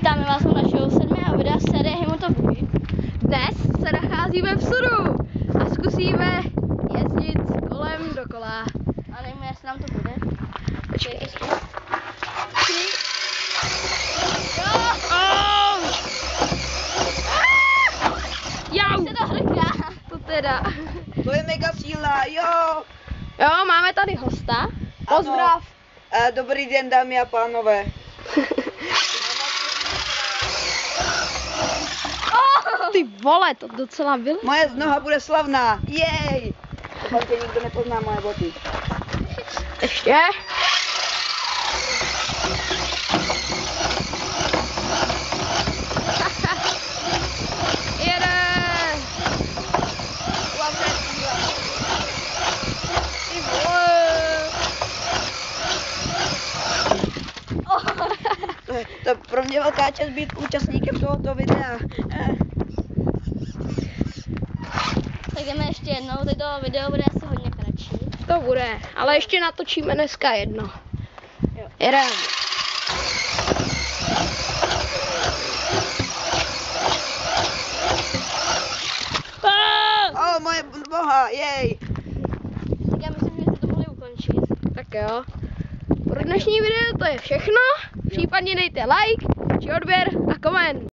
Vítáme vás u našeho 7. videa série Himotobuky. Dnes se nacházíme v Sudu a zkusíme jezdit kolem dokola. A nevíme, jestli nám to bude. Počkej. Jau! Se to hrká. To teda. To je mega síla, jo! Jo, máme tady hosta. Pozdrav. Dobrý den, dámy a pánové. Ty vole, to docela bylo. Moje noha bude slavná, jej! Doufám, že nikdo nepozná moje boty. Ještě. Jede. Ty vole. To je pro mě velká čest být účastníkem tohoto videa. Tak jdeme ještě jednou, teď to video bude asi hodně kratší. To bude, ale ještě natočíme dneska jedno. Jo. Jedeme. O, moje boha, jej! Tak já myslím, že jste to mohli ukončit. Tak jo. Pro dnešní video to je všechno. Případně dejte like, či odběr a koment.